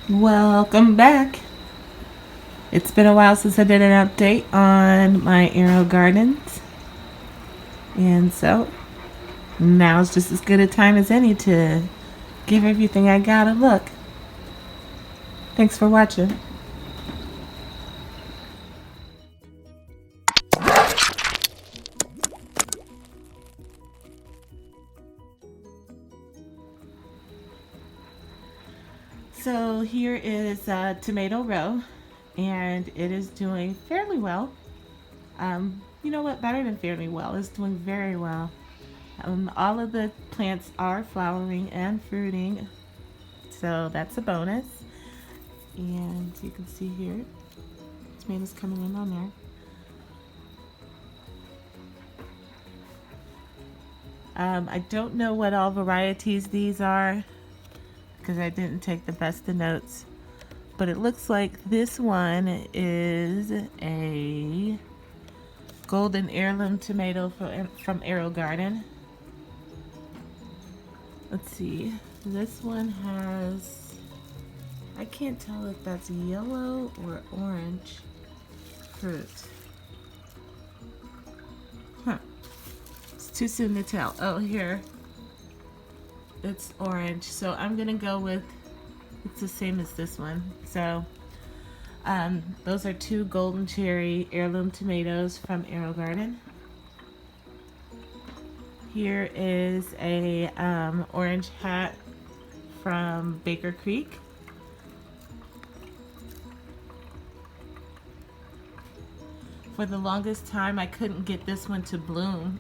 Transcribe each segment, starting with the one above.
Welcome back. It's been a while since I did an update on my Aerogardens, and so now's just as good a time as any to give everything I got a look. Thanks for watching. So here is tomato row, and it is doing fairly well. You know what? Better than fairly well. It's doing very well. All of the plants are flowering and fruiting, so that's a bonus. And you can see here, tomatoes coming in on there. I don't know what all varieties these are because I didn't take the best of notes, but it looks like this one is a golden heirloom tomato from Aerogarden. Let's see, this one has, I can't tell if that's yellow or orange fruit. Huh, it's too soon to tell. Oh, here, it's orange, so I'm gonna go with it's the same as this one. So those are two golden cherry heirloom tomatoes from Aerogarden. Here is a orange hat from Baker Creek. For the longest time I couldn't get this one to bloom,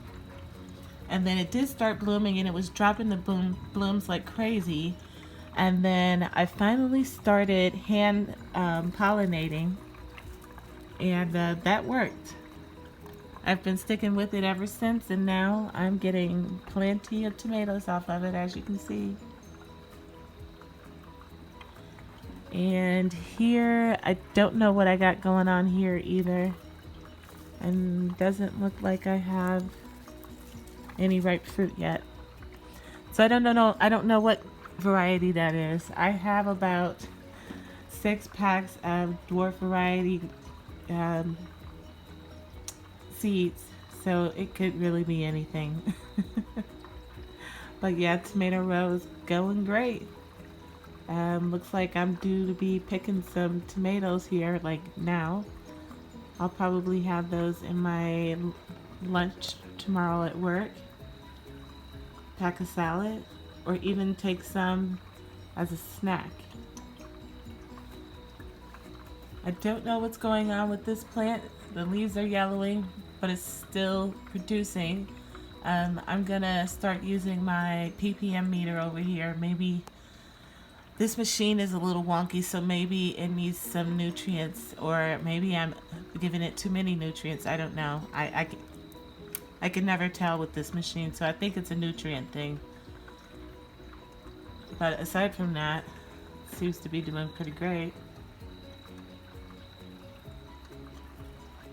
and then it did start blooming and it was dropping the blooms like crazy, and then I finally started hand pollinating, and that worked. I've been sticking with it ever since, and now I'm getting plenty of tomatoes off of it, as you can see. And here, I don't know what I got going on here either, and doesn't look like I have any ripe fruit yet. So I don't know what variety that is. I have about 6 packs of dwarf variety seeds, so it could really be anything. But yeah, tomato row is going great. Looks like I'm due to be picking some tomatoes here like now. I'll probably have those in my lunch tomorrow at work. Pack a salad, or even take some as a snack. I don't know what's going on with this plant. The leaves are yellowing, but it's still producing. I'm gonna start using my ppm meter over here. Maybe this machine is a little wonky, so maybe it needs some nutrients, or maybe I'm giving it too many nutrients. I don't know. I can never tell with this machine, so I think it's a nutrient thing. But aside from that, it seems to be doing pretty great.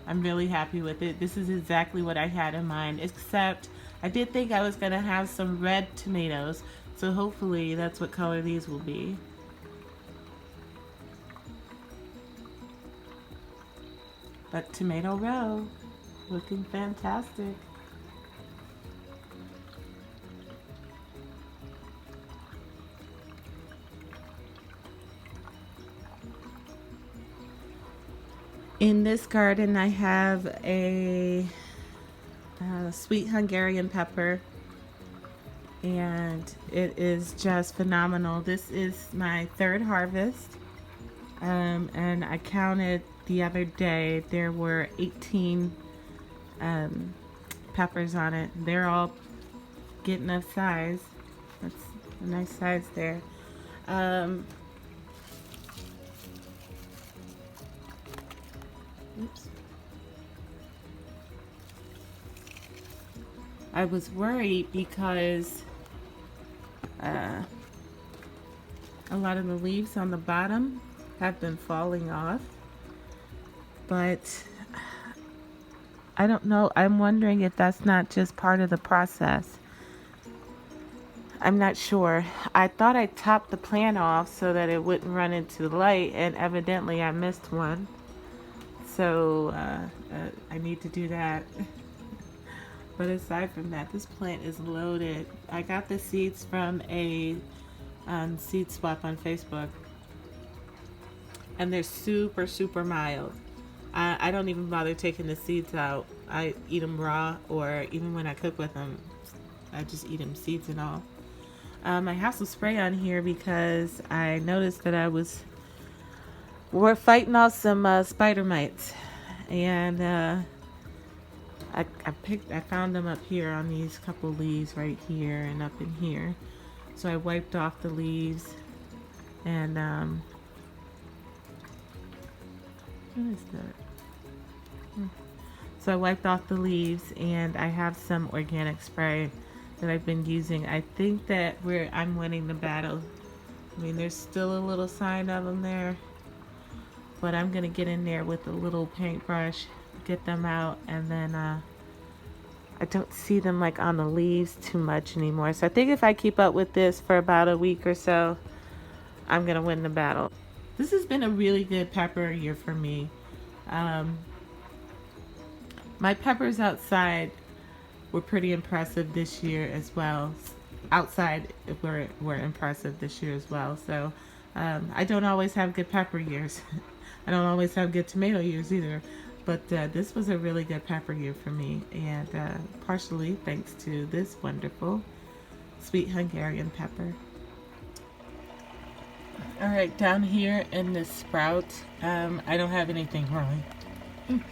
I'm really happy with it. This is exactly what I had in mind, except I did think I was going to have some red tomatoes, so hopefully that's what color these will be. But tomato row, looking fantastic. In this garden I have a sweet Hungarian pepper, and it is just phenomenal. This is my third harvest, and I counted the other day, there were 18 peppers on it. They're all getting a size. That's a nice size there. Oops. I was worried because a lot of the leaves on the bottom have been falling off, but I don't know. I'm wondering if that's not just part of the process. I'm not sure. I thought I topped the plant off so that it wouldn't run into the light, and evidently I missed one. So I need to do that. But aside from that, this plant is loaded. I got the seeds from a seed swap on Facebook, and they're super, super mild. I don't even bother taking the seeds out. I eat them raw, or even when I cook with them, I just eat them seeds and all. I have some spray on here because I noticed that we're fighting off some spider mites, and I found them up here on these couple leaves right here and up in here. So I wiped off the leaves, and what is that? So I wiped off the leaves, and I have some organic spray that I've been using. I think that I'm winning the battle. I mean, there's still a little sign of them there, but I'm gonna get in there with a little paintbrush, get them out, and then I don't see them like on the leaves too much anymore. So I think if I keep up with this for about a week or so, I'm gonna win the battle. This has been a really good pepper year for me. My peppers outside were pretty impressive this year as well. Outside were impressive this year as well. So I don't always have good pepper years. I don't always have good tomato years either. But this was a really good pepper year for me, and partially thanks to this wonderful sweet Hungarian pepper. Alright, down here in this sprout, I don't have anything growing.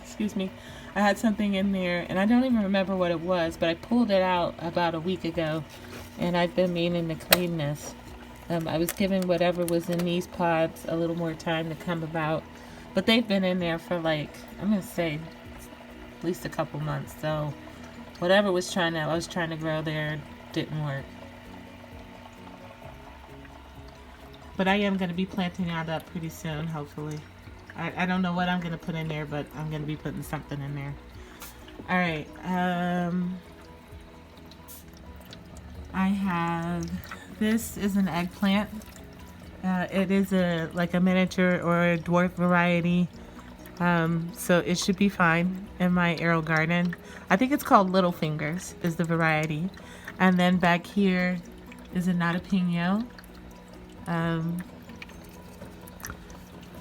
Excuse me. I had something in there, and I don't even remember what it was, but I pulled it out about a week ago, and I've been meaning to clean this. I was giving whatever was in these pods a little more time to come about, but they've been in there for like, I'm going to say, at least a couple months, so whatever I was trying to grow there didn't work. But I am going to be planting that up pretty soon, hopefully. I don't know what I'm going to put in there, but I'm going to be putting something in there. Alright, I have, this is an eggplant. It is like a miniature or a dwarf variety. So it should be fine in my Aerogarden. I think it's called Little Fingers is the variety. And then back here is a Nadapeno.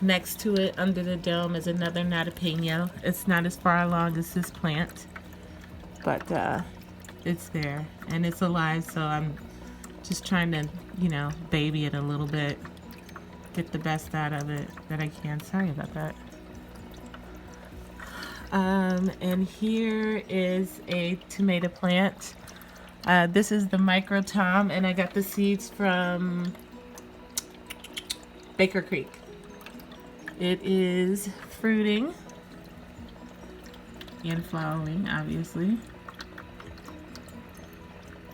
Next to it, under the dome, is another Nadapeno. It's not as far along as this plant, but it's there and it's alive. So I'm just trying to, baby it a little bit, get the best out of it that I can. Sorry about that. And here is a tomato plant. This is the micro tom, and I got the seeds from Baker Creek. It is fruiting and flowering, obviously.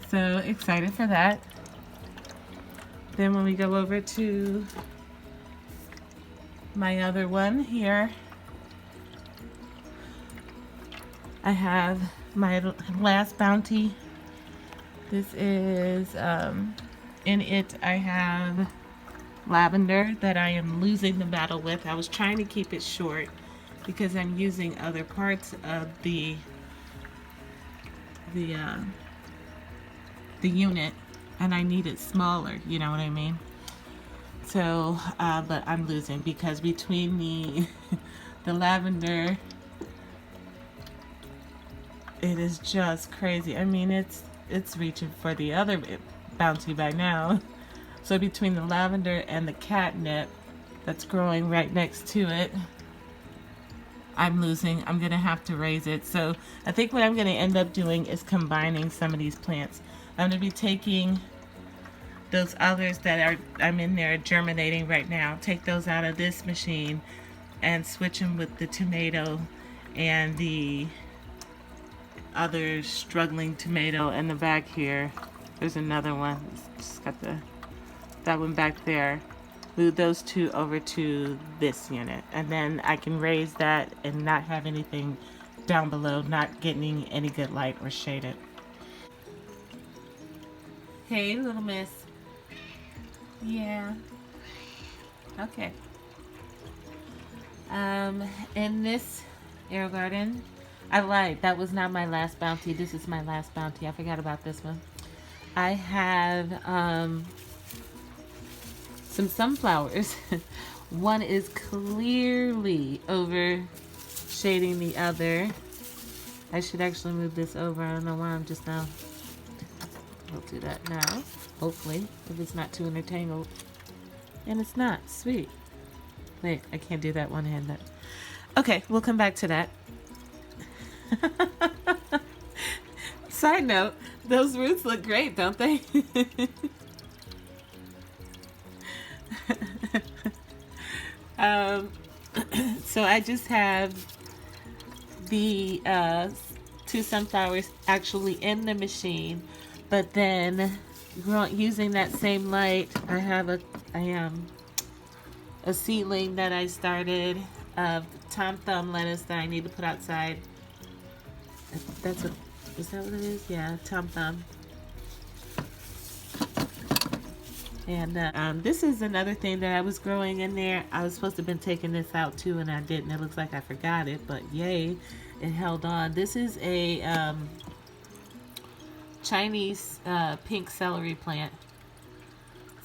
So excited for that. Then when we go over to my other one here, I have my last bounty. This is, in it I have lavender that I am losing the battle with. I was trying to keep it short because I'm using other parts of the unit, and I need it smaller, you know what I mean? So, but I'm losing because between the lavender, it is just crazy. I mean, it's reaching for the other bounty by now. So between the lavender and the catnip that's growing right next to it, I'm losing. I'm going to have to raise it. So I think what I'm going to end up doing is combining some of these plants. I'm going to be taking those others that I'm in there germinating right now, take those out of this machine and switch them with the tomato and the other struggling tomato in the back here. There's another one. Just got that one back there. Move those two over to this unit, and then I can raise that and not have anything down below not getting any good light or shaded. Hey, little miss. Yeah. Okay. In this Aerogarden, I lied. That was not my last bounty. This is my last bounty. I forgot about this one. I have some sunflowers. One is clearly overshading the other. I should actually move this over. I don't know why I'm just now. I'll do that now. Hopefully, if it's not too entangled. And it's not. Sweet. Wait, I can't do that one-handed. Okay, we'll come back to that. Side note, those roots look great, don't they? So I just have the two sunflowers actually in the machine, but then using that same light, I have a seedling that I started of Tom Thumb lettuce that I need to put outside. That's what, is that what it is? Yeah, Tom Thumb. And this is another thing that I was growing in there. I was supposed to have been taking this out too, and I didn't. It looks like I forgot it, but yay, it held on. This is a Chinese pink celery plant.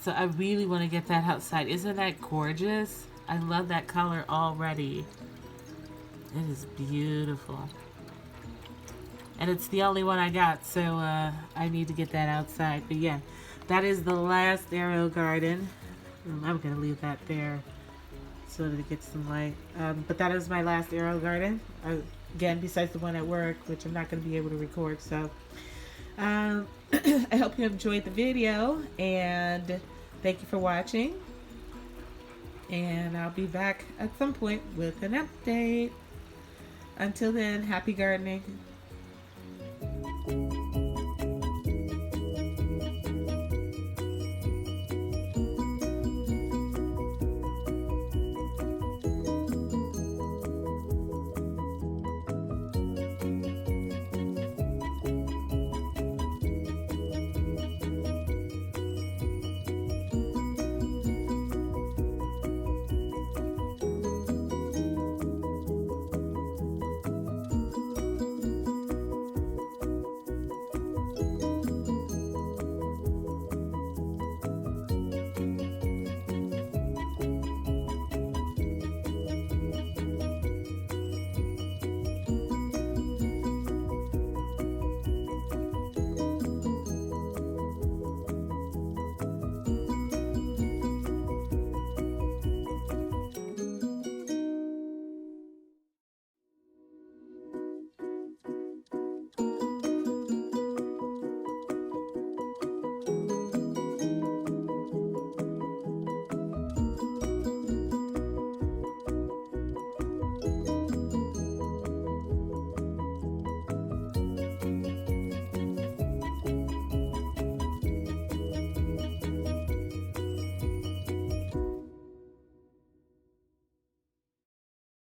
So I really want to get that outside. Isn't that gorgeous? I love that color already. It is beautiful. And it's the only one I got, so I need to get that outside. But yeah, that is the last Aerogarden. I'm going to leave that there so that it gets some light. But that is my last Aerogarden. Again, besides the one at work, which I'm not going to be able to record. So I hope you enjoyed the video, and thank you for watching. And I'll be back at some point with an update. Until then, happy gardening.